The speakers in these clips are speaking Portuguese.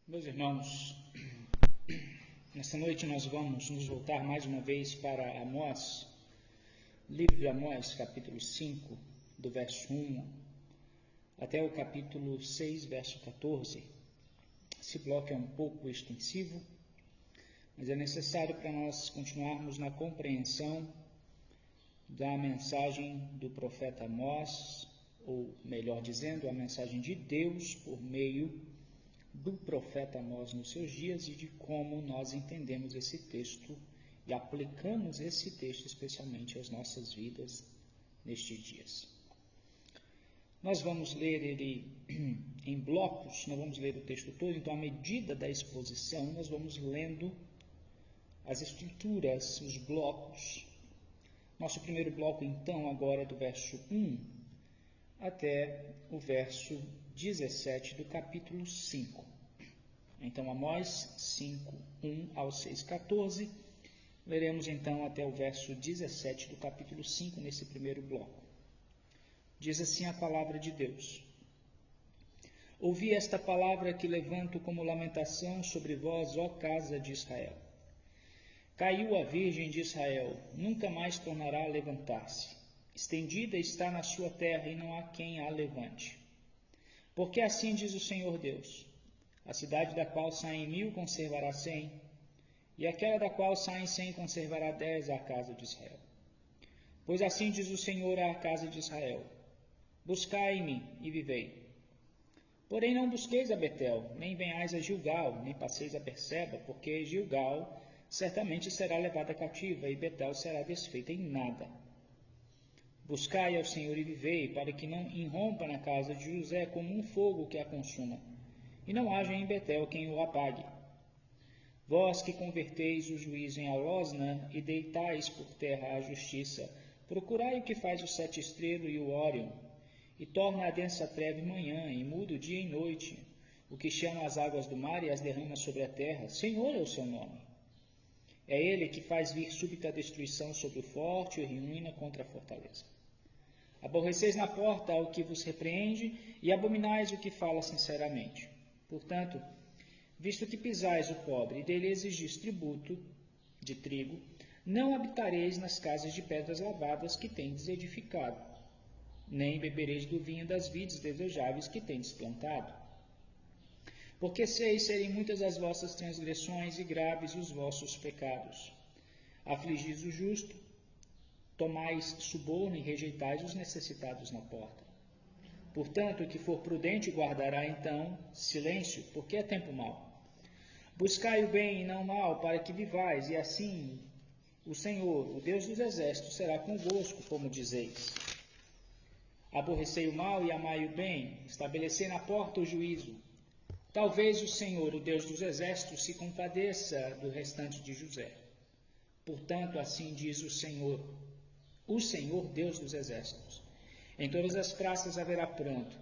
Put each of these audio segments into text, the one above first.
Meus irmãos, nesta noite nós vamos nos voltar mais uma vez para Amós, livro de Amós, capítulo 5, do verso 1 até o capítulo 6, verso 14. Esse bloco é um pouco extensivo, mas é necessário para nós continuarmos na compreensão da mensagem do profeta Amós, ou melhor dizendo, a mensagem de Deus por meio do profeta Amós nos seus dias e de como nós entendemos esse texto e aplicamos esse texto especialmente às nossas vidas nestes dias. Nós vamos ler ele em blocos, não vamos ler o texto todo, então à medida da exposição nós vamos lendo as escrituras, os blocos. Nosso primeiro bloco então agora é do verso 1 até o verso 17 do capítulo 5. Então, Amós 5, 1 ao 6, 14. Leremos então até o verso 17 do capítulo 5 nesse primeiro bloco. Diz assim a palavra de Deus: Ouvi esta palavra que levanto como lamentação sobre vós, ó casa de Israel. Caiu a virgem de Israel, nunca mais tornará a levantar-se. Estendida está na sua terra e não há quem a levante. Porque assim diz o Senhor Deus: a cidade da qual saem 1000 conservará 100, e aquela da qual saem 100 conservará 10 à casa de Israel. Pois assim diz o Senhor à casa de Israel: buscai-me e vivei. Porém não busqueis a Betel, nem venhais a Gilgal, nem passeis a Berseba, porque Gilgal certamente será levada cativa, e Betel será desfeita em nada. Buscai ao Senhor e vivei, para que não irrompa na casa de José como um fogo que a consuma, e não haja em Betel quem o apague. Vós que converteis o juízo em alosna e deitais por terra a justiça, procurai o que faz o 7 estrelo e o Órion, e torna a densa treva manhã, e muda o dia em noite, o que chama as águas do mar e as derrama sobre a terra. Senhor é o seu nome. É ele que faz vir súbita destruição sobre o forte e ruína contra a fortaleza. Aborreceis na porta ao que vos repreende, e abominais o que fala sinceramente. Portanto, visto que pisais o pobre e dele exigis tributo de trigo, não habitareis nas casas de pedras lavadas que tendes edificado, nem bebereis do vinho das vides desejáveis que tendes plantado. Porque seis serem muitas as vossas transgressões e graves os vossos pecados. Afligis o justo, tomais suborno e rejeitais os necessitados na porta. Portanto, o que for prudente guardará então silêncio, porque é tempo mau. Buscai o bem e não o mal, para que vivais, e assim o Senhor, o Deus dos exércitos, será convosco, como dizeis. Aborrecei o mal e amai o bem, estabelecei na porta o juízo. Talvez o Senhor, o Deus dos exércitos, se compadeça do restante de José. Portanto, assim diz o Senhor Deus dos exércitos: em todas as praças haverá pranto,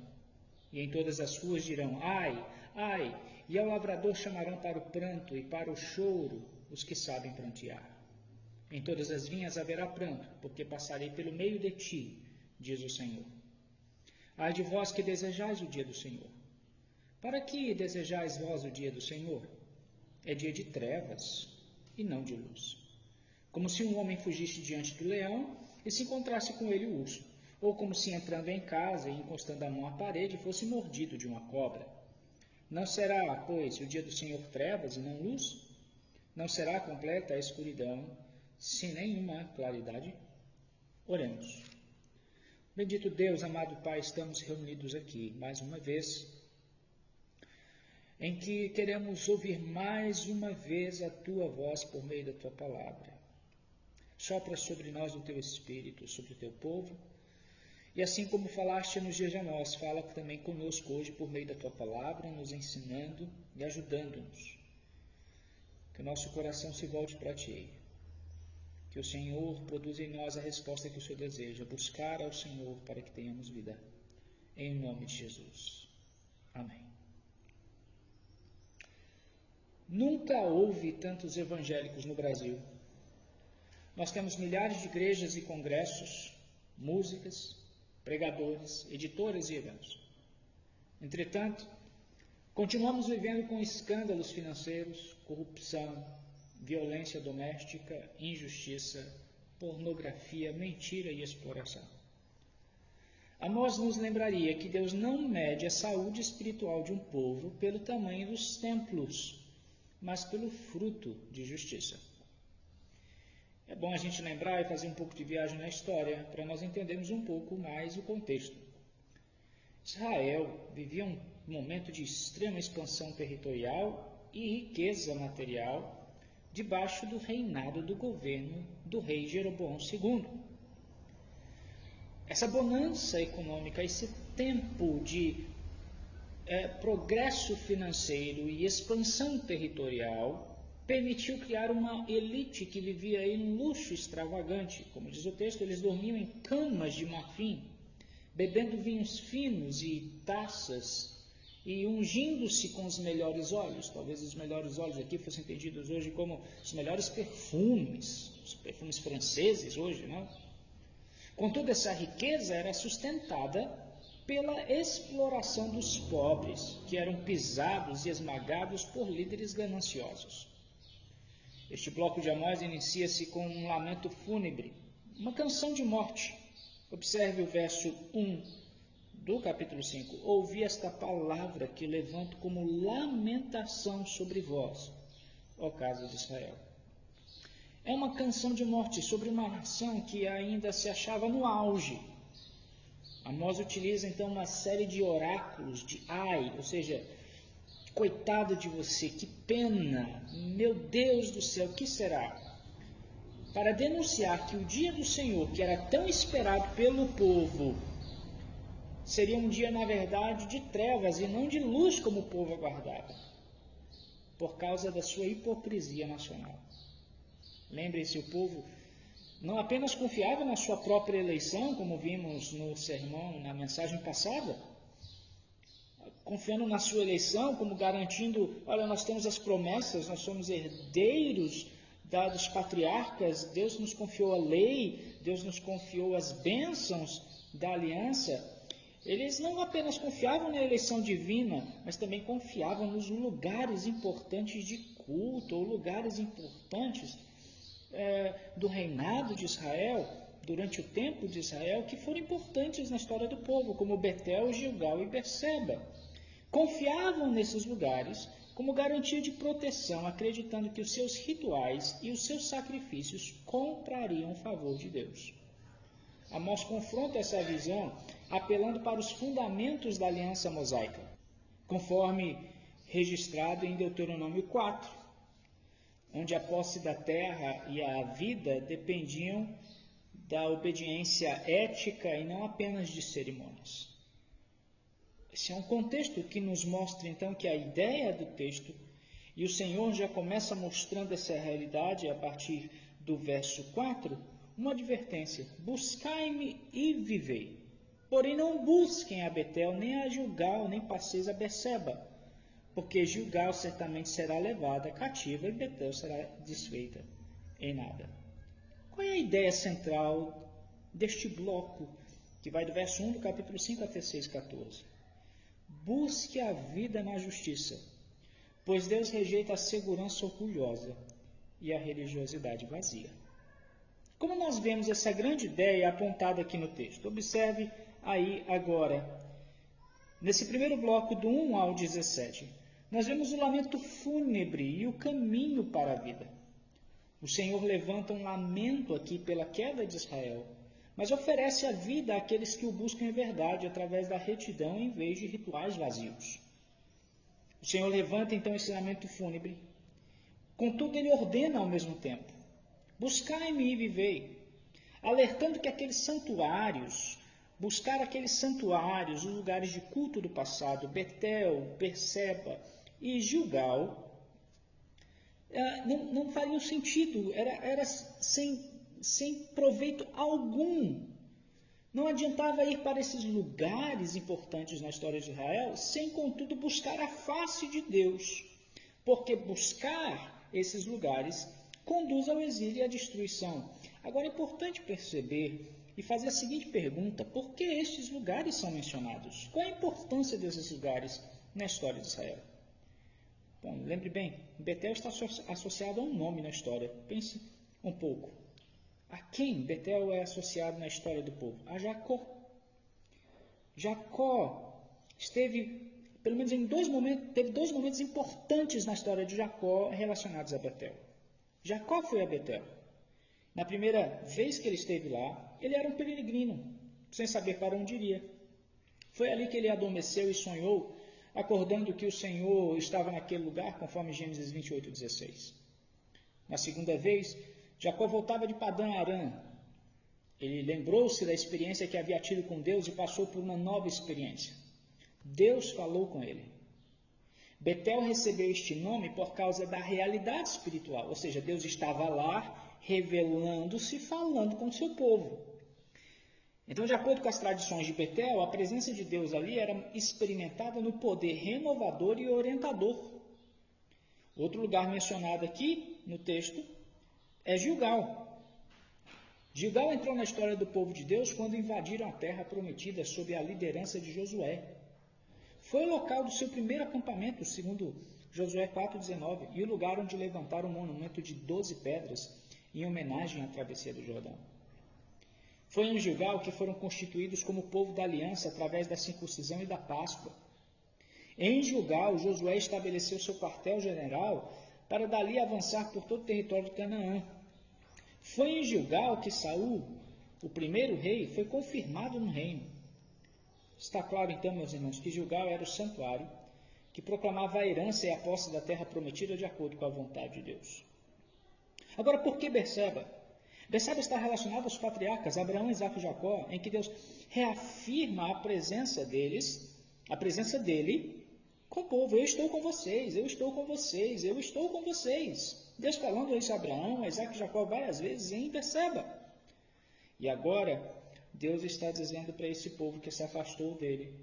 e em todas as ruas dirão: ai, ai, e ao lavrador chamarão para o pranto e para o choro os que sabem prantear. Em todas as vinhas haverá pranto, porque passarei pelo meio de ti, diz o Senhor. Ai de vós que desejais o dia do Senhor. Para que desejais vós o dia do Senhor? É dia de trevas e não de luz. Como se um homem fugisse diante do leão e se encontrasse com ele o urso, ou como se entrando em casa e encostando a mão à parede fosse mordido de uma cobra. Não será, pois, o dia do Senhor trevas e não luz? Não será completa a escuridão, sem nenhuma claridade? Oremos. Bendito Deus, amado Pai, estamos reunidos aqui mais uma vez, em que queremos ouvir mais uma vez a Tua voz por meio da Tua palavra. Sopra sobre nós o Teu Espírito, sobre o Teu povo, e assim como falaste nos dias de Amós, fala também conosco hoje por meio da Tua palavra, nos ensinando e ajudando-nos. Que o nosso coração se volte para Ti. Que o Senhor produza em nós a resposta que o Senhor deseja, buscar ao Senhor para que tenhamos vida. Em nome de Jesus. Amém. Nunca houve tantos evangélicos no Brasil. Nós temos milhares de igrejas e congressos, músicas, pregadores, editoras e eventos. Entretanto, Continuamos vivendo com escândalos financeiros, corrupção, violência doméstica, injustiça, pornografia, mentira e exploração. Amós nos lembraria que Deus não mede a saúde espiritual de um povo pelo tamanho dos templos, mas pelo fruto de justiça. É bom a gente lembrar e fazer um pouco de viagem na história para nós entendermos um pouco mais o contexto. Israel vivia um momento de extrema expansão territorial e riqueza material debaixo do reinado do governo do rei Jeroboão II. Essa bonança econômica, esse tempo de progresso financeiro e expansão territorial permitiu criar uma elite que vivia em um luxo extravagante. Como diz o texto, eles dormiam em camas de marfim, bebendo vinhos finos e taças, e ungindo-se com os melhores óleos. Talvez os melhores óleos aqui fossem entendidos hoje como os melhores perfumes, os perfumes franceses hoje, não? Contudo, essa riqueza era sustentada pela exploração dos pobres, que eram pisados e esmagados por líderes gananciosos. Este bloco de Amós inicia-se com um lamento fúnebre, uma canção de morte. Observe o verso 1 do capítulo 5. Ouvi esta palavra que levanto como lamentação sobre vós, ó casa de Israel. É uma canção de morte sobre uma nação que ainda se achava no auge. Amós utiliza então uma série de oráculos de ai, ou seja, coitado de você, que pena, meu Deus do céu, que será? Para denunciar que o dia do Senhor, que era tão esperado pelo povo, seria um dia, na verdade, de trevas e não de luz como o povo aguardava, por causa da sua hipocrisia nacional. Lembre-se, o povo não apenas confiava na sua própria eleição, como vimos no sermão, na mensagem passada, confiando na sua eleição, como garantindo, olha, nós temos as promessas, nós somos herdeiros dos patriarcas, Deus nos confiou a lei, Deus nos confiou as bênçãos da aliança. Eles não apenas confiavam na eleição divina, mas também confiavam nos lugares importantes de culto, ou lugares importantes do reinado de Israel, durante o tempo de Israel, que foram importantes na história do povo, como Betel, Gilgal e Berseba. Confiavam nesses lugares como garantia de proteção, acreditando que os seus rituais e os seus sacrifícios comprariam o favor de Deus. Amós confronta essa visão apelando para os fundamentos da aliança mosaica, conforme registrado em Deuteronômio 4, onde a posse da terra e a vida dependiam da obediência ética e não apenas de cerimônias. Esse é um contexto que nos mostra, então, que a ideia do texto, e o Senhor já começa mostrando essa realidade a partir do verso 4, uma advertência: buscai-me e vivei. Porém não busquem a Betel, nem a Gilgal, nem passeis a Berseba, porque Gilgal certamente será levada cativa e Betel será desfeita em nada. Qual é a ideia central deste bloco, que vai do verso 1 do capítulo 5 até 6:14? Busque a vida na justiça, pois Deus rejeita a segurança orgulhosa e a religiosidade vazia. Como nós vemos essa grande ideia apontada aqui no texto? Observe aí agora, nesse primeiro bloco do 1 ao 17, nós vemos o lamento fúnebre e o caminho para a vida. O Senhor levanta um lamento aqui pela queda de Israel, mas oferece a vida àqueles que o buscam em verdade, através da retidão, em vez de rituais vazios. O Senhor levanta então esse lamento fúnebre, contudo ele ordena ao mesmo tempo: buscai-me e vivei, alertando que aqueles santuários, buscar aqueles santuários, os lugares de culto do passado, Betel, Berseba e Gilgal, não fariam sentido, era sem proveito algum. Não adiantava ir para esses lugares importantes na história de Israel, sem, contudo, buscar a face de Deus, porque buscar esses lugares conduz ao exílio e à destruição. Agora é importante perceber e fazer a seguinte pergunta: por que estes lugares são mencionados? Qual a importância desses lugares na história de Israel? Bom, lembre bem, Betel está associado a um nome na história. Pense um pouco. A quem Betel é associado na história do povo? A Jacó. Jacó esteve, pelo menos teve dois momentos importantes na história de Jacó relacionados a Betel. Jacó foi a Betel. Na primeira vez que ele esteve lá, ele era um peregrino, sem saber para onde iria. Foi ali que ele adormeceu e sonhou, acordando que o Senhor estava naquele lugar, conforme Gênesis 28:16. Na segunda vez, Jacó voltava de Padã Arã. Ele lembrou-se da experiência que havia tido com Deus e passou por uma nova experiência. Deus falou com ele. Betel recebeu este nome por causa da realidade espiritual, ou seja, Deus estava lá, revelando-se, falando com o seu povo. Então, de acordo com as tradições de Betel, a presença de Deus ali era experimentada no poder renovador e orientador. Outro lugar mencionado aqui no texto é Gilgal. Gilgal entrou na história do povo de Deus quando invadiram a terra prometida sob a liderança de Josué. Foi o local do seu primeiro acampamento, segundo Josué 4,19, e o lugar onde levantaram um monumento de 12 pedras em homenagem à travessia do Jordão. Foi em Gilgal que foram constituídos como povo da aliança através da circuncisão e da Páscoa. Em Gilgal, Josué estabeleceu seu quartel-general para dali avançar por todo o território de Canaã. Foi em Gilgal que Saul, o primeiro rei, foi confirmado no reino. Está claro então, meus irmãos, que Gilgal era o santuário que proclamava a herança e a posse da terra prometida de acordo com a vontade de Deus. Agora, por que Berseba? Berseba está relacionado aos patriarcas Abraão, Isaque e Jacó, em que Deus reafirma a presença dele com o povo. Eu estou com vocês, eu estou com vocês, eu estou com vocês. Deus falando isso a Abraão, a Isaque e Jacó várias vezes em Berseba. E agora, Deus está dizendo para esse povo que se afastou dele,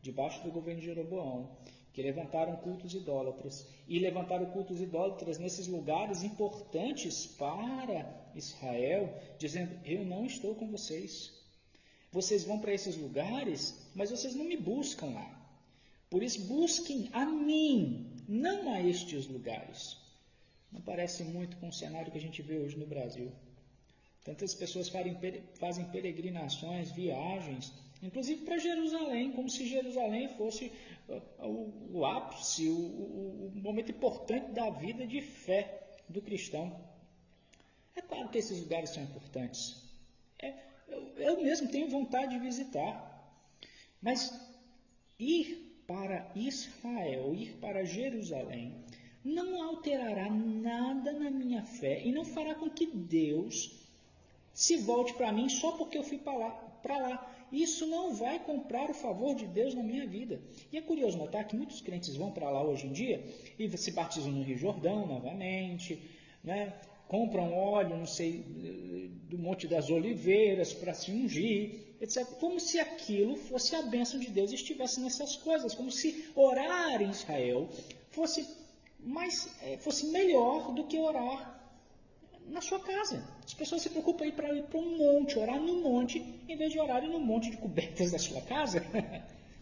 debaixo do governo de Jeroboão, que levantaram cultos idólatras, e levantaram cultos idólatras nesses lugares importantes para Israel, dizendo, eu não estou com vocês. Vocês vão para esses lugares, mas vocês não me buscam lá. Por isso, busquem a mim, não a estes lugares. Não parece muito com o cenário que a gente vê hoje no Brasil. Tantas pessoas fazem peregrinações, viagens, inclusive para Jerusalém, como se Jerusalém fosse o ápice, o momento importante da vida de fé do cristão. É claro que esses lugares são importantes. Eu mesmo tenho vontade de visitar. Mas ir para Israel, ir para Jerusalém, não alterará nada na minha fé e não fará com que Deus se volte para mim só porque eu fui para lá. Isso não vai comprar o favor de Deus na minha vida. E é curioso notar que muitos crentes vão para lá hoje em dia e se batizam no Rio Jordão novamente, né? Compram óleo, não sei, do Monte das Oliveiras para se ungir, etc. Como se aquilo fosse a bênção de Deus e estivesse nessas coisas. Como se orar em Israel fosse melhor do que orar na sua casa. As pessoas se preocupam para ir para um monte, orar no monte, em vez de orarem no monte de cobertas da sua casa.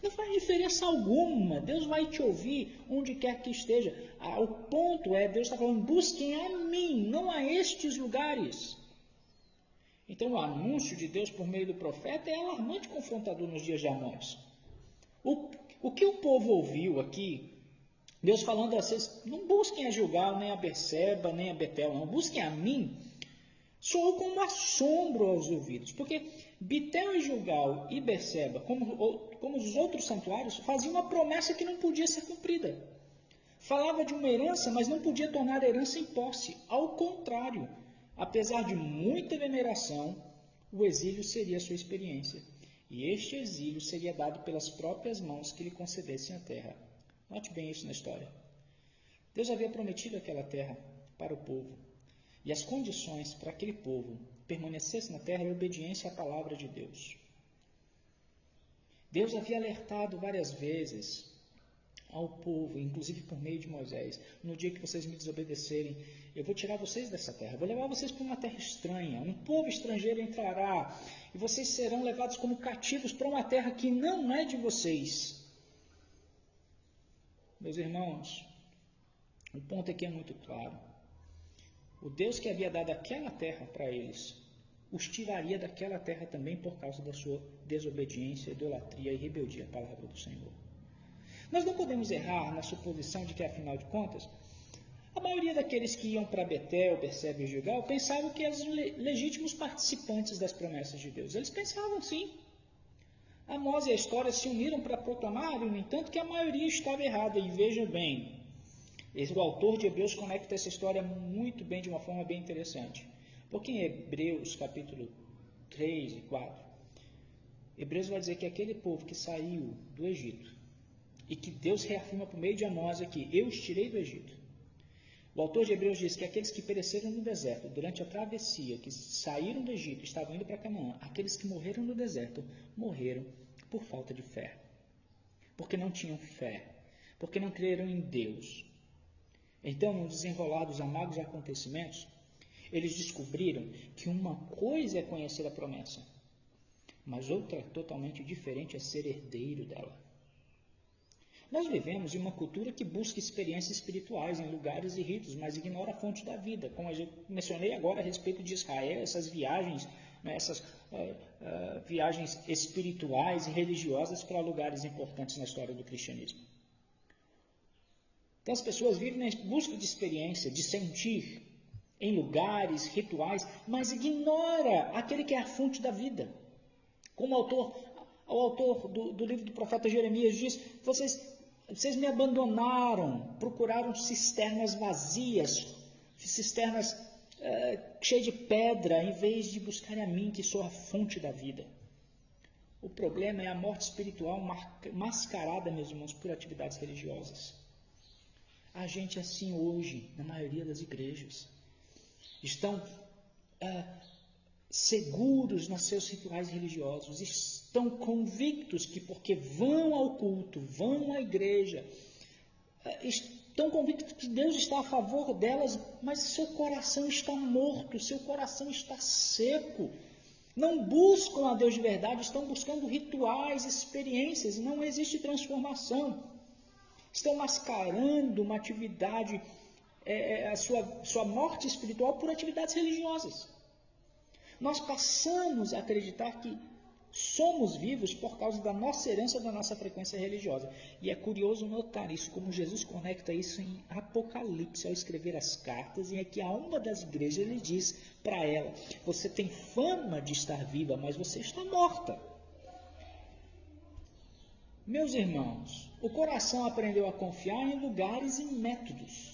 Não faz diferença alguma. Deus vai te ouvir onde quer que esteja. O ponto é, Deus está falando, busquem a mim, não a estes lugares. Então o anúncio de Deus por meio do profeta é alarmante e confrontador nos dias de Amós. O que o povo ouviu aqui, Deus falando a vocês, não busquem a Gilgal, nem a Berseba, nem a Betel, não. Busquem a mim. Soou como assombro aos ouvidos. Porque Betel e Gilgal e Berseba, como os outros santuários, faziam uma promessa que não podia ser cumprida. Falava de uma herança, mas não podia tornar a herança em posse. Ao contrário, apesar de muita veneração, o exílio seria a sua experiência. E este exílio seria dado pelas próprias mãos que lhe concedessem a terra. Note bem isso na história. Deus havia prometido aquela terra para o povo. E as condições para aquele povo permanecesse na terra é obediência à palavra de Deus. Deus havia alertado várias vezes ao povo, inclusive por meio de Moisés, no dia que vocês me desobedecerem, eu vou tirar vocês dessa terra, vou levar vocês para uma terra estranha, um povo estrangeiro entrará, e vocês serão levados como cativos para uma terra que não é de vocês. Meus irmãos, o ponto aqui é muito claro. O Deus que havia dado aquela terra para eles, os tiraria daquela terra também por causa da sua desobediência, idolatria e rebeldia à palavra do Senhor. Nós não podemos errar na suposição de que, afinal de contas, a maioria daqueles que iam para Betel, Berseba e Gilgal pensavam que eram legítimos participantes das promessas de Deus. Eles pensavam sim. Amós e a história se uniram para proclamar, no entanto, que a maioria estava errada. E veja bem, o autor de Hebreus conecta essa história muito bem, de uma forma bem interessante. Porque em Hebreus, capítulo 3 e 4, Hebreus vai dizer que aquele povo que saiu do Egito, e que Deus reafirma por meio de Amós aqui, eu os tirei do Egito. O autor de Hebreus diz que aqueles que pereceram no deserto durante a travessia, que saíram do Egito e estavam indo para Canaã, aqueles que morreram no deserto, morreram por falta de fé. Porque não tinham fé, porque não creram em Deus. Então, no desenrolar dos amargos acontecimentos, eles descobriram que uma coisa é conhecer a promessa, mas outra totalmente diferente é ser herdeiro dela. Nós vivemos em uma cultura que busca experiências espirituais em lugares e ritos, mas ignora a fonte da vida. Como eu mencionei agora a respeito de Israel, essas viagens, viagens espirituais e religiosas para lugares importantes na história do cristianismo. Então as pessoas vivem em busca de experiência, de sentir em lugares, rituais, mas ignora aquele que é a fonte da vida. Como o autor do livro do profeta Jeremias diz, vocês me abandonaram, procuraram cisternas vazias, cisternas cheias de pedra, em vez de buscarem a mim, que sou a fonte da vida. O problema é a morte espiritual mascarada, meus irmãos, por atividades religiosas. A gente assim hoje, na maioria das igrejas, estão seguros nos seus rituais religiosos, estão convictos que porque vão ao culto, vão à igreja, estão convictos que Deus está a favor delas, mas seu coração está morto, seu coração está seco. Não buscam a Deus de verdade, estão buscando rituais, experiências, não existe transformação. Estão mascarando uma atividade, a sua morte espiritual por atividades religiosas. Nós passamos a acreditar que somos vivos por causa da nossa herança, da nossa frequência religiosa. E é curioso notar isso, como Jesus conecta isso em Apocalipse ao escrever as cartas, e aqui a uma das igrejas ele diz para ela, você tem fama de estar viva, mas você está morta. Meus irmãos, o coração aprendeu a confiar em lugares e métodos.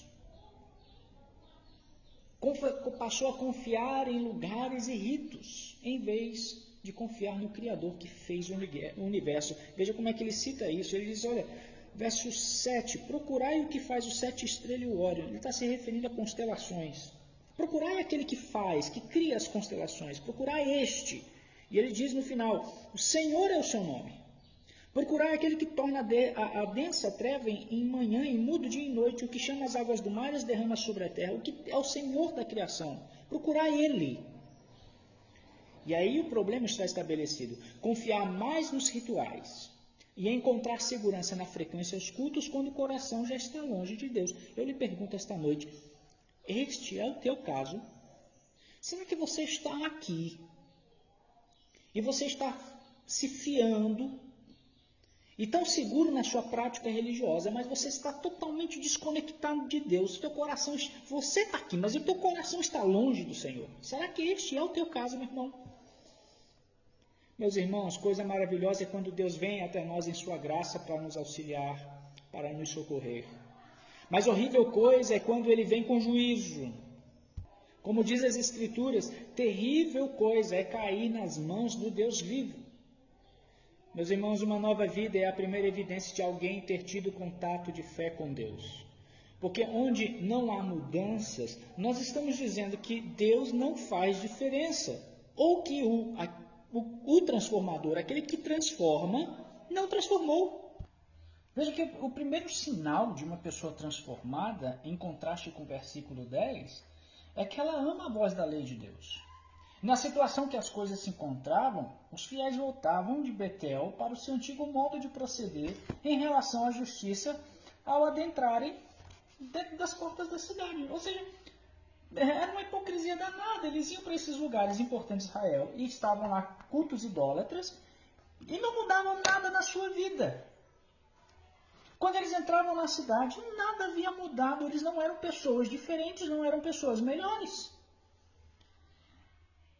Passou a confiar em lugares e ritos, em vez de confiar no Criador que fez o universo. Veja como é que ele cita isso. Ele diz, olha, verso 7, procurai o que faz o 7 estrelas e o Órion. Ele está se referindo a constelações. Procurai aquele que faz, que cria as constelações. Procurai este. E ele diz no final, o Senhor é o seu nome. Procurai aquele que torna a densa treva em manhã e muda dia e noite, o que chama as águas do mar e as derrama sobre a terra, o que é o Senhor da criação. Procurai ele. E aí o problema está estabelecido. Confiar mais nos rituais e encontrar segurança na frequência aos cultos quando o coração já está longe de Deus. Eu lhe pergunto esta noite, este é o teu caso? Será que você está aqui e você está se fiando e tão seguro na sua prática religiosa, mas você está totalmente desconectado de Deus? O teu coração, você está aqui, mas o teu coração está longe do Senhor. Será que este é o teu caso, meu irmão? Meus irmãos, coisa maravilhosa é quando Deus vem até nós em sua graça para nos auxiliar, para nos socorrer. Mas horrível coisa é quando Ele vem com juízo. Como diz as Escrituras, terrível coisa é cair nas mãos do Deus vivo. Meus irmãos, uma nova vida é a primeira evidência de alguém ter tido contato de fé com Deus. Porque onde não há mudanças, nós estamos dizendo que Deus não faz diferença. Ou que o transformador, aquele que transforma, não transformou. Veja que o primeiro sinal de uma pessoa transformada, em contraste com o versículo 10, é que ela ama a voz da lei de Deus. Na situação que as coisas se encontravam, os fiéis voltavam de Betel para o seu antigo modo de proceder em relação à justiça, ao adentrarem dentro das portas da cidade. Ou seja, era uma hipocrisia danada. Eles iam para esses lugares importantes de Israel e estavam lá cultos idólatras e não mudavam nada na sua vida. Quando eles entravam na cidade, nada havia mudado. Eles não eram pessoas diferentes, não eram pessoas melhores.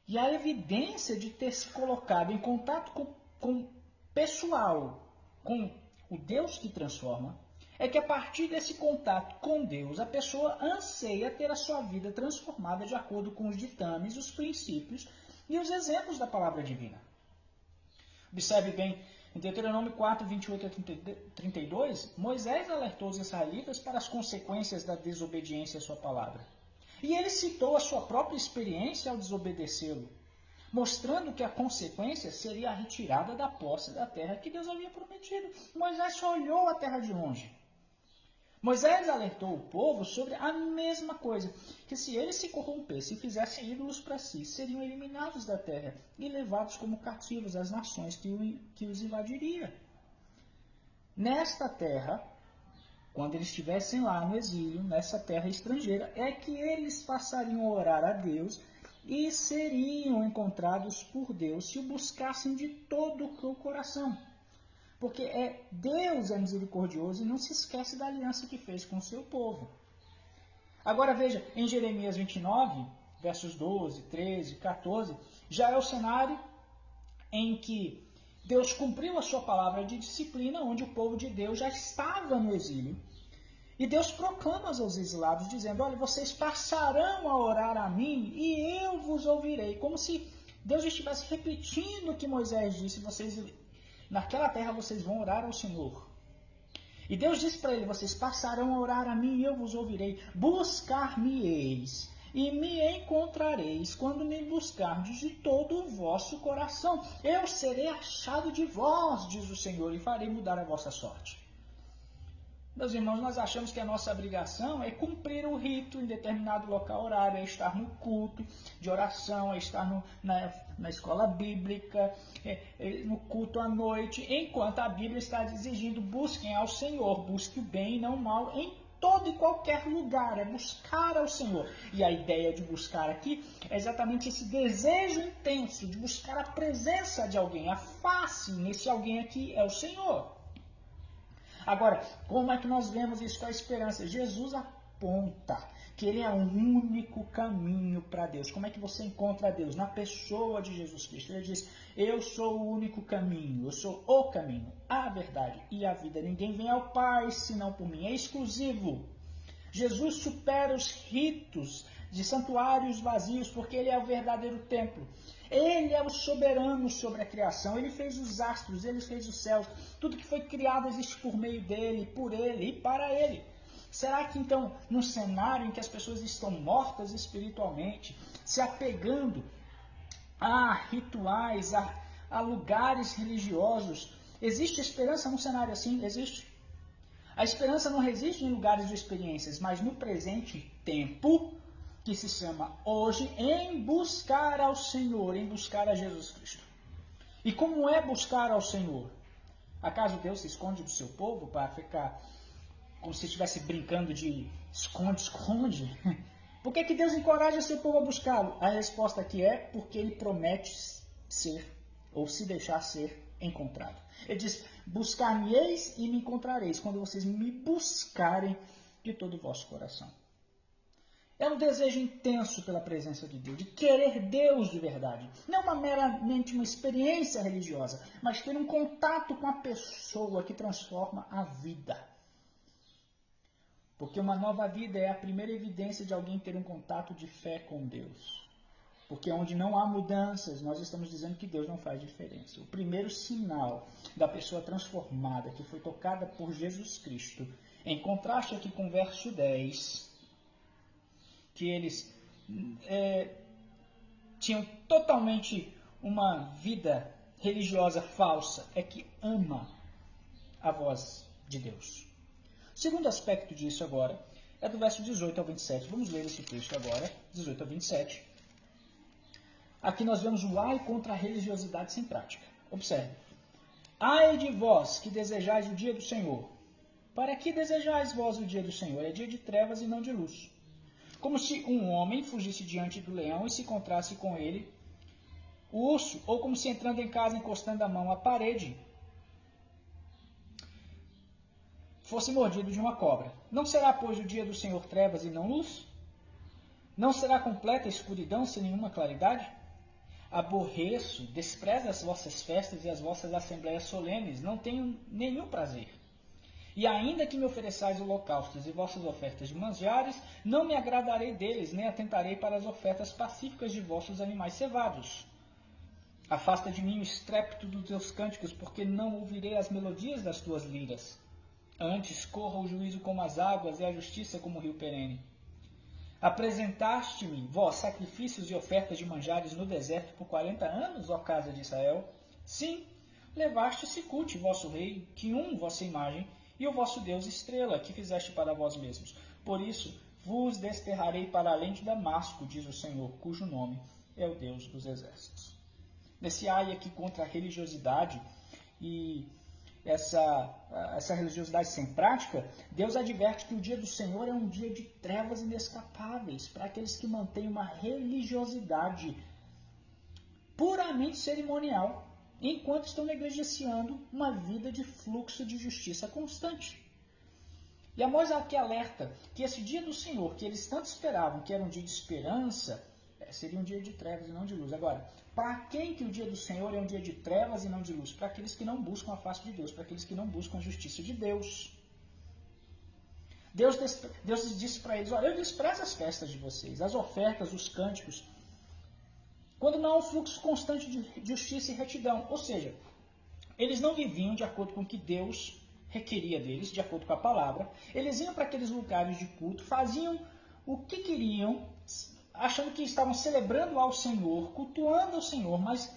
E a evidência de ter se colocado em contato com pessoal, com o Deus que transforma, é que a partir desse contato com Deus, a pessoa anseia ter a sua vida transformada de acordo com os ditames, os princípios e os exemplos da palavra divina. Observe bem, em Deuteronômio 4, 28 a 32, Moisés alertou os israelitas para as consequências da desobediência à sua palavra. E ele citou a sua própria experiência ao desobedecê-lo, mostrando que a consequência seria a retirada da posse da terra que Deus havia prometido. Moisés só olhou a terra de longe. Moisés alertou o povo sobre a mesma coisa, que se eles se corrompessem e fizessem ídolos para si, seriam eliminados da terra e levados como cativos às nações que os invadiriam. Nesta terra, quando eles estivessem lá no exílio, nessa terra estrangeira, é que eles passariam a orar a Deus e seriam encontrados por Deus se o buscassem de todo o coração. Porque Deus é misericordioso e não se esquece da aliança que fez com o seu povo. Agora veja, em Jeremias 29, versos 12, 13, 14, já é o cenário em que Deus cumpriu a sua palavra de disciplina, onde o povo de Deus já estava no exílio. E Deus proclama aos exilados, dizendo, olha, vocês passarão a orar a mim e eu vos ouvirei. Como se Deus estivesse repetindo o que Moisés disse, naquela terra vocês vão orar ao Senhor. E Deus disse para ele, vocês passarão a orar a mim e eu vos ouvirei. Buscar-me-eis e me encontrareis quando me buscardes de todo o vosso coração. Eu serei achado de vós, diz o Senhor, e farei mudar a vossa sorte. Meus irmãos, nós achamos que a nossa obrigação é cumprir o rito em determinado local horário, é estar no culto de oração, é estar na escola bíblica, no culto à noite, enquanto a Bíblia está exigindo, busquem ao Senhor, busque o bem e não o mal em todo e qualquer lugar, é buscar ao Senhor. E a ideia de buscar aqui é exatamente esse desejo intenso de buscar a presença de alguém, a face nesse alguém aqui é o Senhor. Agora, como é que nós vemos isso com a esperança? Jesus aponta que ele é o único caminho para Deus. Como é que você encontra Deus? Na pessoa de Jesus Cristo. Ele diz, eu sou o único caminho, eu sou o caminho, a verdade e a vida. Ninguém vem ao Pai senão por mim. É exclusivo. Jesus supera os ritos de santuários vazios, porque ele é o verdadeiro templo. Ele é o soberano sobre a criação. Ele fez os astros, ele fez os céus. Tudo que foi criado existe por meio dele, por ele e para ele. Será que então, num cenário em que as pessoas estão mortas espiritualmente, se apegando a rituais, a lugares religiosos, existe esperança num cenário assim? Existe. A esperança não reside em lugares de experiências, mas no presente tempo, que se chama hoje, em buscar ao Senhor, em buscar a Jesus Cristo. E como é buscar ao Senhor? Acaso Deus se esconde do seu povo para ficar como se estivesse brincando de esconde-esconde? Por que Deus encoraja o seu povo a buscá-lo? A resposta aqui é porque ele promete ser, ou se deixar ser, encontrado. Ele diz, buscar-me-eis e me encontrareis, quando vocês me buscarem de todo o vosso coração. É um desejo intenso pela presença de Deus, de querer Deus de verdade. Não meramente uma experiência religiosa, mas ter um contato com a pessoa que transforma a vida. Porque uma nova vida é a primeira evidência de alguém ter um contato de fé com Deus. Porque onde não há mudanças, nós estamos dizendo que Deus não faz diferença. O primeiro sinal da pessoa transformada, que foi tocada por Jesus Cristo, em contraste aqui com o verso 10, que eles tinham totalmente uma vida religiosa falsa, é que ama a voz de Deus. O segundo aspecto disso agora é do verso 18 ao 27. Vamos ler esse texto agora, 18 ao 27. Aqui nós vemos o ai contra a religiosidade sem prática. Observe. Ai de vós que desejais o dia do Senhor. Para que desejais vós o dia do Senhor? É dia de trevas e não de luz. Como se um homem fugisse diante do leão e se encontrasse com ele o urso, ou como se entrando em casa, encostando a mão à parede, fosse mordido de uma cobra. Não será, pois, o dia do Senhor trevas e não luz? Não será completa a escuridão sem nenhuma claridade? Aborreço, desprezo as vossas festas e as vossas assembleias solenes, não tenho nenhum prazer. E ainda que me ofereçais holocaustos e vossas ofertas de manjares, não me agradarei deles, nem atentarei para as ofertas pacíficas de vossos animais cevados. Afasta de mim o estrépito dos teus cânticos, porque não ouvirei as melodias das tuas liras. Antes corra o juízo como as águas e a justiça como o rio perene. Apresentaste-me, vós, sacrifícios e ofertas de manjares no deserto por 40 anos, ó casa de Israel? Sim, levaste Siculte, vosso rei, Quium, vossa imagem, e o vosso Deus estrela, que fizeste para vós mesmos. Por isso vos desterrarei para além de Damasco, diz o Senhor, cujo nome é o Deus dos exércitos. Nesse ai aqui contra a religiosidade e essa religiosidade sem prática, Deus adverte que o dia do Senhor é um dia de trevas inescapáveis para aqueles que mantêm uma religiosidade puramente cerimonial, enquanto estão negligenciando uma vida de fluxo de justiça constante. E Amós aqui alerta que esse dia do Senhor, que eles tanto esperavam, que era um dia de esperança, seria um dia de trevas e não de luz. Agora, para quem que o dia do Senhor é um dia de trevas e não de luz? Para aqueles que não buscam a face de Deus, para aqueles que não buscam a justiça de Deus. Deus disse para eles, olha, eu desprezo as festas de vocês, as ofertas, os cânticos, quando não há um fluxo constante de justiça e retidão. Ou seja, eles não viviam de acordo com o que Deus requeria deles, de acordo com a palavra. Eles iam para aqueles lugares de culto, faziam o que queriam, achando que estavam celebrando ao Senhor, cultuando ao Senhor, mas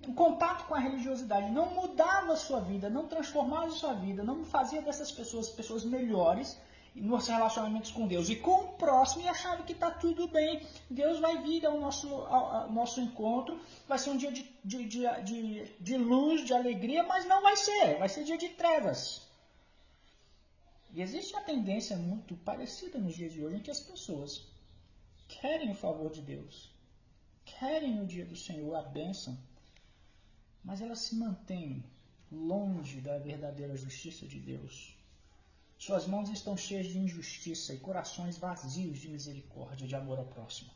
o contato com a religiosidade não mudava a sua vida, não transformava a sua vida, não fazia dessas pessoas melhores nos relacionamentos com Deus e com o próximo, e achava que está tudo bem, Deus vai vir ao nosso encontro, vai ser um dia de luz, de alegria, mas não vai ser dia de trevas. E existe uma tendência muito parecida nos dias de hoje, em que as pessoas querem o favor de Deus, querem o dia do Senhor, a bênção, mas elas se mantêm longe da verdadeira justiça de Deus. Suas mãos estão cheias de injustiça e corações vazios de misericórdia, de amor ao próximo.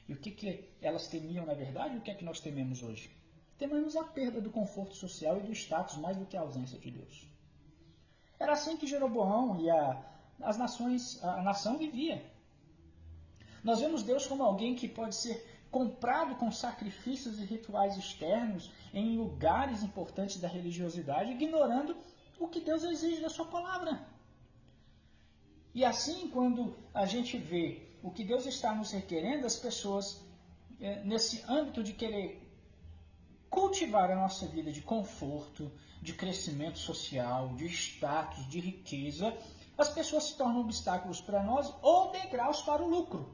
E o que elas temiam na verdade? O que é que nós tememos hoje? Tememos a perda do conforto social e do status mais do que a ausência de Deus. Era assim que Jeroboão e a nação vivia. Nós vemos Deus como alguém que pode ser comprado com sacrifícios e rituais externos em lugares importantes da religiosidade, ignorando o que Deus exige da sua palavra. E assim, quando a gente vê o que Deus está nos requerendo, as pessoas, nesse âmbito de querer cultivar a nossa vida de conforto, de crescimento social, de status, de riqueza, as pessoas se tornam obstáculos para nós ou degraus para o lucro.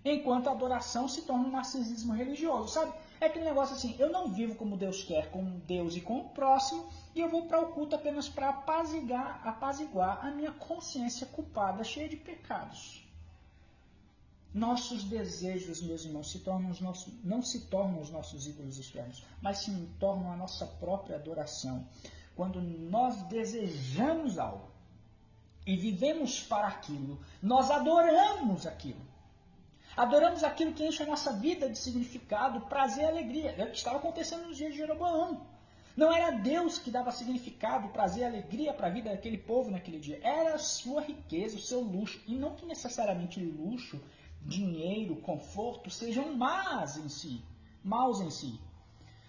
Enquanto a adoração se torna um narcisismo religioso, sabe? É aquele negócio assim, eu não vivo como Deus quer, com Deus e com o próximo, e eu vou para o culto apenas para apaziguar a minha consciência culpada, cheia de pecados. Nossos desejos, meus irmãos, não se tornam os nossos ídolos externos, mas se tornam a nossa própria adoração. Quando nós desejamos algo e vivemos para aquilo, nós adoramos aquilo. Adoramos aquilo que enche a nossa vida de significado, prazer e alegria. É o que estava acontecendo nos dias de Jeroboão. Não era Deus que dava significado, prazer e alegria para a vida daquele povo naquele dia. Era a sua riqueza, o seu luxo. E não que necessariamente luxo, dinheiro, conforto sejam maus em si.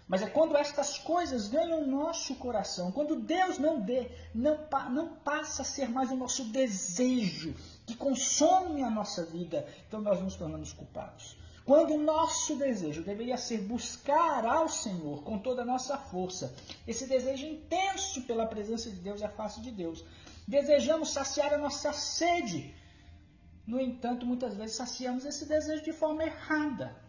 Mas é quando estas coisas ganham o nosso coração, quando Deus não passa a ser mais o nosso desejo, que consome a nossa vida, então nós nos tornamos culpados. Quando o nosso desejo deveria ser buscar ao Senhor com toda a nossa força, esse desejo intenso pela presença de Deus e a face de Deus, desejamos saciar a nossa sede. No entanto, muitas vezes saciamos esse desejo de forma errada.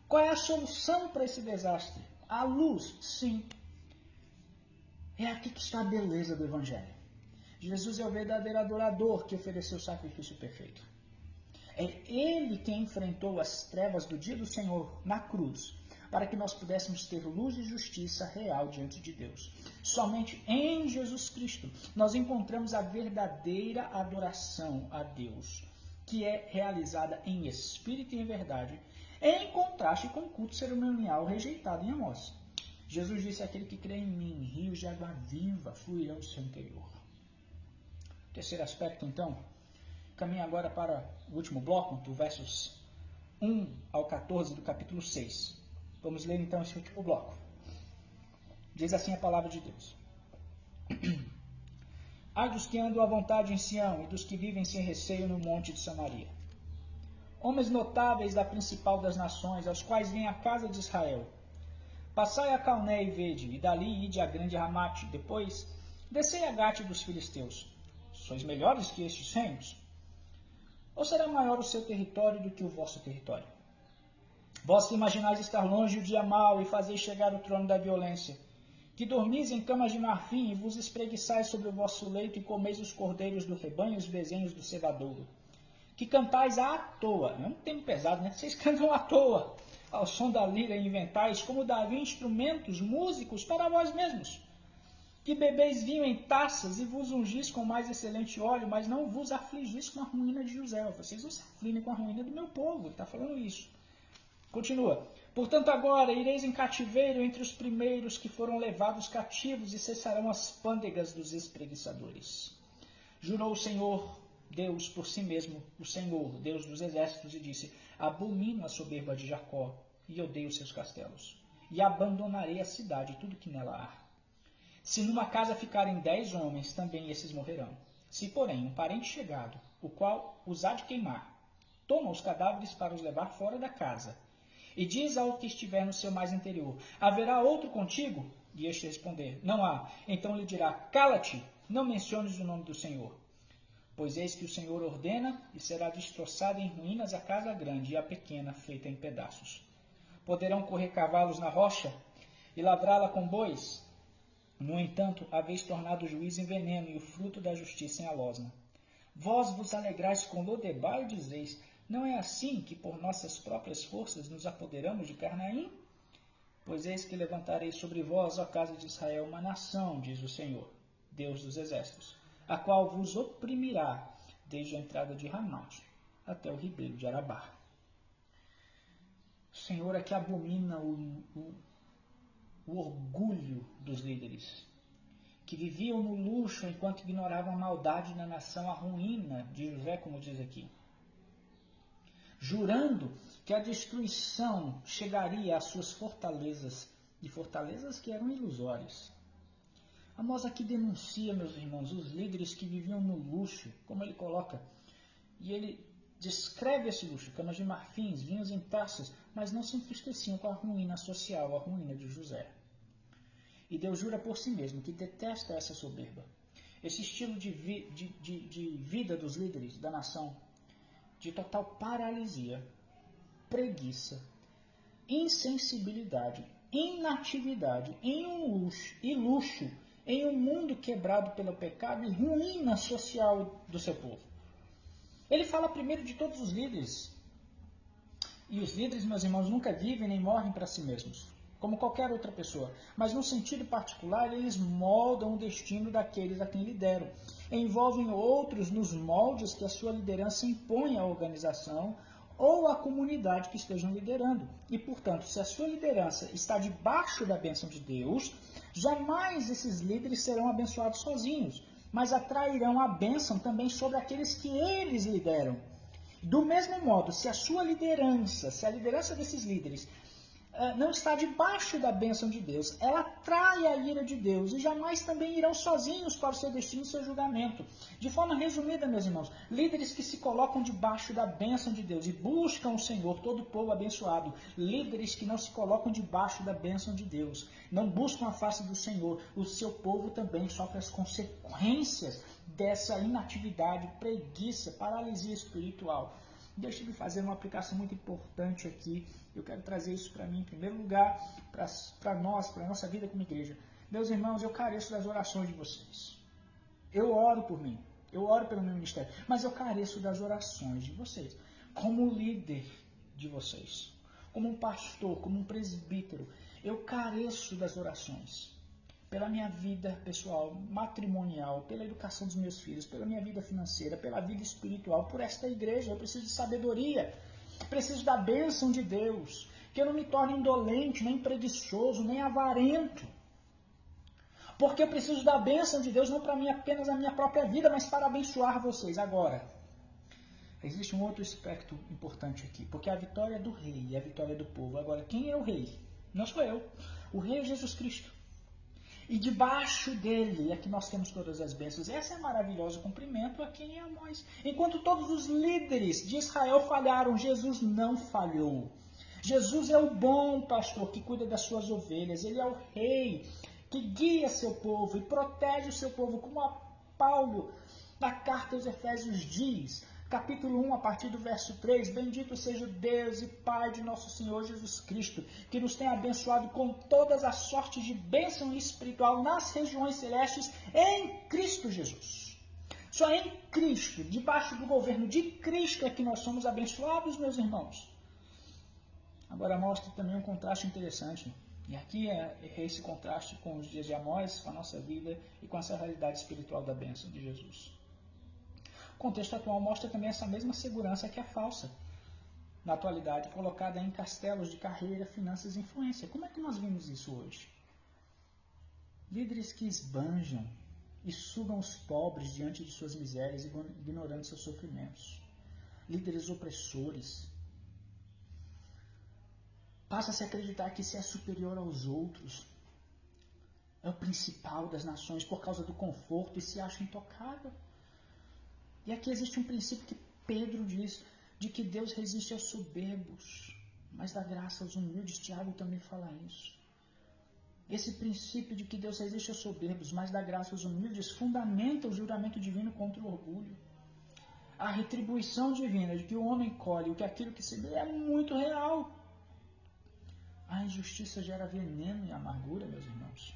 Qual é a solução para esse desastre? A luz, sim. É aqui que está a beleza do Evangelho. Jesus é o verdadeiro adorador que ofereceu o sacrifício perfeito. É Ele quem enfrentou as trevas do dia do Senhor na cruz, para que nós pudéssemos ter luz e justiça real diante de Deus. Somente em Jesus Cristo nós encontramos a verdadeira adoração a Deus, que é realizada em espírito e em verdade, em contraste com o culto cerimonial rejeitado em Amós. Jesus disse: aquele que crê em mim, rios de água viva fluirão do seu interior. Terceiro aspecto, então, caminho agora para o último bloco, do versos 1 ao 14 do capítulo 6. Vamos ler então esse último bloco. Diz assim a palavra de Deus: ai dos que andam à vontade em Sião e dos que vivem sem receio no monte de Samaria. Homens notáveis da principal das nações, aos quais vem a casa de Israel. Passai a Calné e vede, e dali ide a grande Ramate, depois descei a Gate dos filisteus. Sois melhores que estes reinos? Ou será maior o seu território do que o vosso território? Vós que imaginais estar longe o dia mau e fazeis chegar o trono da violência, que dormis em camas de marfim e vos espreguiçais sobre o vosso leito e comeis os cordeiros do rebanho e os bezerros do cevadouro, que cantais à toa, é um tempo pesado, né? Vocês cantam à toa, ao som da lira e inventais, como Davi, instrumentos, músicos para vós mesmos, que bebeis vinho em taças e vos ungis com mais excelente óleo, mas não vos afligis com a ruína de José. Vocês não se afligem com a ruína do meu povo, ele está falando isso. Continua. Portanto, agora ireis em cativeiro entre os primeiros que foram levados cativos e cessarão as pândegas dos espreguiçadores. Jurou o Senhor Deus por si mesmo, o Senhor, Deus dos exércitos, e disse: abomino a soberba de Jacó e odeio seus castelos, e abandonarei a cidade e tudo que nela há. Se numa casa ficarem 10 homens, também esses morrerão. Se, porém, um parente chegado, o qual os há de queimar, toma os cadáveres para os levar fora da casa, e diz ao que estiver no seu mais interior: haverá outro contigo? E este responder: não há. Então lhe dirá: cala-te, não menciones o nome do Senhor. Pois eis que o Senhor ordena, e será destroçada em ruínas a casa grande e a pequena feita em pedaços. Poderão correr cavalos na rocha e lavrá-la com bois? No entanto, haveis tornado o juízo em veneno e o fruto da justiça em alosna. Vós vos alegrais com Lodebar e dizeis: não é assim que por nossas próprias forças nos apoderamos de Carnaim? Pois eis que levantarei sobre vós, ó casa de Israel, uma nação, diz o Senhor, Deus dos exércitos, a qual vos oprimirá desde a entrada de Ramate até o ribeiro de Arabá. O Senhor é que abomina o orgulho dos líderes, que viviam no luxo enquanto ignoravam a maldade na nação, a ruína de José, como diz aqui, jurando que a destruição chegaria às suas fortalezas, e fortalezas que eram ilusórias. Amós aqui denuncia, meus irmãos, os líderes que viviam no luxo, como ele coloca, e ele descreve esse luxo: camas de marfins, vinhos em taças, mas não se entristeciam com a ruína social, a ruína de José. E Deus jura por si mesmo que detesta essa soberba, esse estilo de vida dos líderes da nação, de total paralisia, preguiça, insensibilidade, inatividade, luxo, em um mundo quebrado pelo pecado e ruína social do seu povo. Ele fala primeiro de todos os líderes. E os líderes, meus irmãos, nunca vivem nem morrem para si mesmos, como qualquer outra pessoa. Mas, num sentido particular, eles moldam o destino daqueles a quem lideram. Envolvem outros nos moldes que a sua liderança impõe à organização ou à comunidade que estejam liderando. E, portanto, se a sua liderança está debaixo da bênção de Deus, jamais esses líderes serão abençoados sozinhos, mas atrairão a bênção também sobre aqueles que eles lideram. Do mesmo modo, se a sua liderança, se a liderança desses líderes não está debaixo da bênção de Deus, ela atrai a ira de Deus e jamais também irão sozinhos para o seu destino e seu julgamento. De forma resumida, meus irmãos, líderes que se colocam debaixo da bênção de Deus e buscam o Senhor, todo o povo abençoado. Líderes que não se colocam debaixo da bênção de Deus, não buscam a face do Senhor, o seu povo também sofre as consequências dessa inatividade, preguiça, paralisia espiritual. Deixa eu fazer uma aplicação muito importante aqui. Eu quero trazer isso para mim em primeiro lugar, para nós, para a nossa vida como igreja. Meus irmãos, eu careço das orações de vocês. Eu oro por mim. Eu oro pelo meu ministério. Mas eu careço das orações de vocês. Como líder de vocês. Como um pastor, como um presbítero. Eu careço das orações. Pela minha vida pessoal, matrimonial, pela educação dos meus filhos, pela minha vida financeira, pela vida espiritual, por esta igreja. Eu preciso de sabedoria. Preciso da bênção de Deus. Que eu não me torne indolente, nem preguiçoso, nem avarento. Porque eu preciso da bênção de Deus, não para mim apenas a minha própria vida, mas para abençoar vocês. Agora, existe um outro aspecto importante aqui. Porque a vitória é do rei e a vitória é do povo. Agora, quem é o rei? Não sou eu. O rei é Jesus Cristo. E debaixo dele é que nós temos todas as bênçãos. Esse é maravilhoso cumprimento aqui em Amós. Enquanto todos os líderes de Israel falharam, Jesus não falhou. Jesus é o bom pastor que cuida das suas ovelhas. Ele é o rei que guia seu povo e protege o seu povo, como a Paulo, na carta aos Efésios diz, capítulo 1, a partir do verso 3, bendito seja o Deus e Pai de nosso Senhor Jesus Cristo, que nos tem abençoado com todas as sortes de bênção espiritual nas regiões celestes em Cristo Jesus. Só em Cristo, debaixo do governo de Cristo, é que nós somos abençoados, meus irmãos. Agora mostra também um contraste interessante. E aqui é esse contraste com os dias de Amós, com a nossa vida e com essa realidade espiritual da bênção de Jesus. O contexto atual mostra também essa mesma segurança que é falsa, na atualidade, colocada em castelos de carreira, finanças e influência. Como é que nós vimos isso hoje? Líderes que esbanjam e sugam os pobres diante de suas misérias, ignorando seus sofrimentos. Líderes opressores. Passa-se a acreditar que se é superior aos outros, é o principal das nações por causa do conforto e se acha intocável. E aqui existe um princípio que Pedro diz, de que Deus resiste aos soberbos, mas dá graça aos humildes. Tiago também fala isso. Esse princípio de que Deus resiste aos soberbos, mas dá graça aos humildes, fundamenta o juramento divino contra o orgulho. A retribuição divina de que o homem colhe o que aquilo que se vê é muito real. A injustiça gera veneno e amargura, meus irmãos.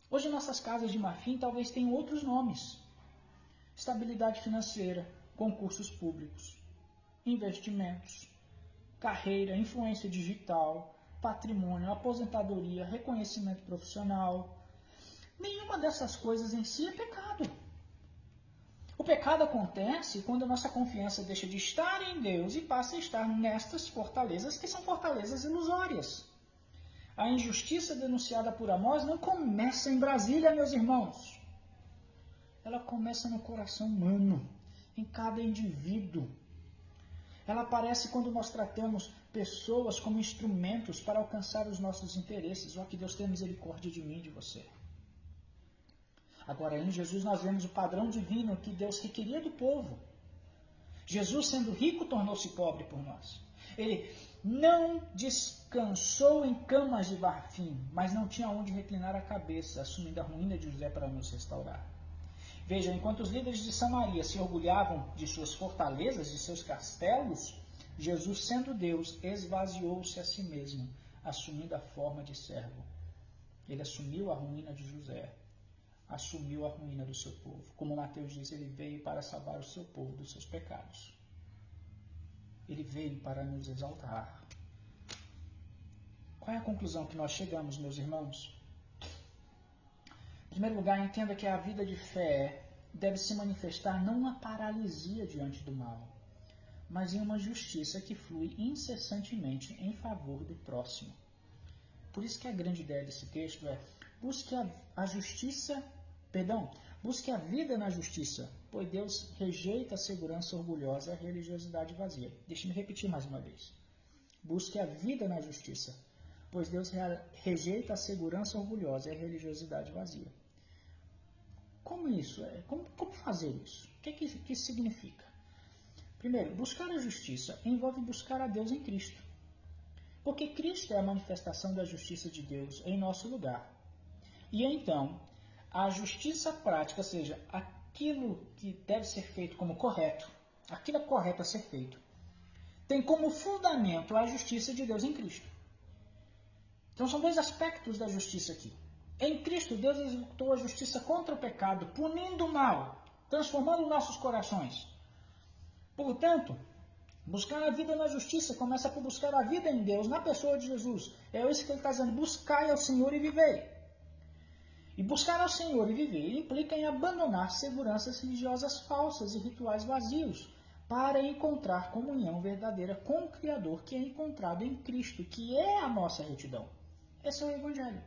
Hoje nossas casas de marfim talvez tenham outros nomes. Estabilidade financeira, concursos públicos, investimentos, carreira, influência digital, patrimônio, aposentadoria, reconhecimento profissional. Nenhuma dessas coisas em si é pecado. O pecado acontece quando a nossa confiança deixa de estar em Deus e passa a estar nestas fortalezas que são fortalezas ilusórias. A injustiça denunciada por Amós não começa em Brasília, meus irmãos. Ela começa no coração humano, em cada indivíduo. Ela aparece quando nós tratamos pessoas como instrumentos para alcançar os nossos interesses. Ó, que Deus tenha misericórdia de mim e de você. Agora, em Jesus nós vemos o padrão divino que Deus requeria do povo. Jesus, sendo rico, tornou-se pobre por nós. Ele não descansou em camas de marfim, mas não tinha onde reclinar a cabeça, assumindo a ruína de José para nos restaurar. Veja, enquanto os líderes de Samaria se orgulhavam de suas fortalezas, de seus castelos, Jesus, sendo Deus, esvaziou-se a si mesmo, assumindo a forma de servo. Ele assumiu a ruína de José, assumiu a ruína do seu povo. Como Mateus diz, ele veio para salvar o seu povo dos seus pecados. Ele veio para nos exaltar. Qual é a conclusão que nós chegamos, meus irmãos? Em primeiro lugar, entenda que a vida de fé deve se manifestar não uma paralisia diante do mal, mas em uma justiça que flui incessantemente em favor do próximo. Por isso que a grande ideia desse texto é: busque busque a vida na justiça, pois Deus rejeita a segurança orgulhosa e a religiosidade vazia. Deixe-me repetir mais uma vez. Busque a vida na justiça, pois Deus rejeita a segurança orgulhosa e a religiosidade vazia. Como isso? Como fazer isso? O que isso significa? Primeiro, buscar a justiça envolve buscar a Deus em Cristo. Porque Cristo é a manifestação da justiça de Deus em nosso lugar. E então, a justiça prática, ou seja, aquilo que deve ser feito como correto, aquilo é correto a ser feito, tem como fundamento a justiça de Deus em Cristo. Então são dois aspectos da justiça aqui. Em Cristo, Deus executou a justiça contra o pecado, punindo o mal, transformando nossos corações. Portanto, buscar a vida na justiça começa por buscar a vida em Deus, na pessoa de Jesus. É isso que ele está dizendo, buscai ao Senhor e vivei. E buscar ao Senhor e viver implica em abandonar seguranças religiosas falsas e rituais vazios, para encontrar comunhão verdadeira com o Criador, que é encontrado em Cristo, que é a nossa retidão. Esse é o Evangelho.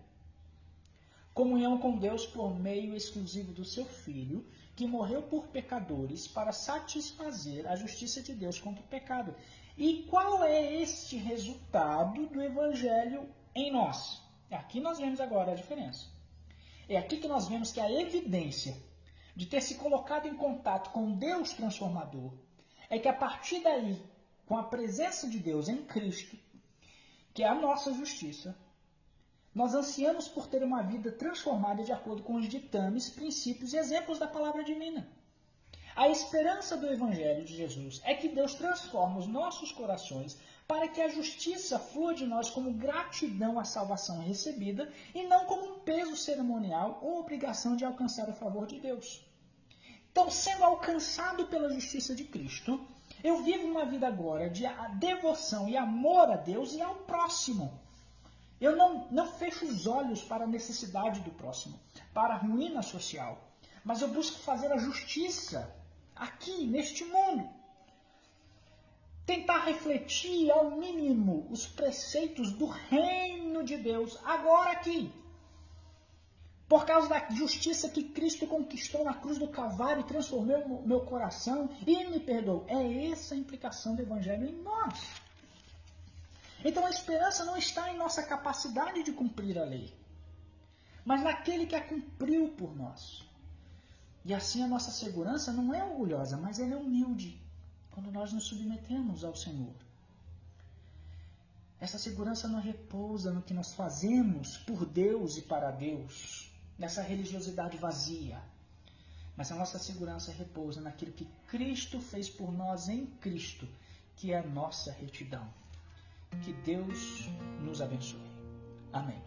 Comunhão com Deus por meio exclusivo do seu Filho, que morreu por pecadores para satisfazer a justiça de Deus contra o pecado. E qual é este resultado do Evangelho em nós? Aqui nós vemos agora a diferença. É aqui que nós vemos que a evidência de ter se colocado em contato com Deus transformador é que a partir daí, com a presença de Deus em Cristo, que é a nossa justiça, nós ansiamos por ter uma vida transformada de acordo com os ditames, princípios e exemplos da palavra divina. A esperança do Evangelho de Jesus é que Deus transforma os nossos corações para que a justiça flua de nós como gratidão à salvação recebida e não como um peso cerimonial ou obrigação de alcançar o favor de Deus. Então, sendo alcançado pela justiça de Cristo, eu vivo uma vida agora de devoção e amor a Deus e ao próximo. Eu não fecho os olhos para a necessidade do próximo, para a ruína social, mas eu busco fazer a justiça aqui, neste mundo. Tentar refletir ao mínimo os preceitos do reino de Deus, agora aqui. Por causa da justiça que Cristo conquistou na cruz do Calvário e transformou meu coração e me perdoou. É essa a implicação do Evangelho em nós. Então a esperança não está em nossa capacidade de cumprir a lei, mas naquele que a cumpriu por nós. E assim a nossa segurança não é orgulhosa, mas ela é humilde, quando nós nos submetemos ao Senhor. Essa segurança não repousa no que nós fazemos por Deus e para Deus, nessa religiosidade vazia. Mas a nossa segurança repousa naquilo que Cristo fez por nós em Cristo, que é a nossa retidão. Que Deus nos abençoe. Amém.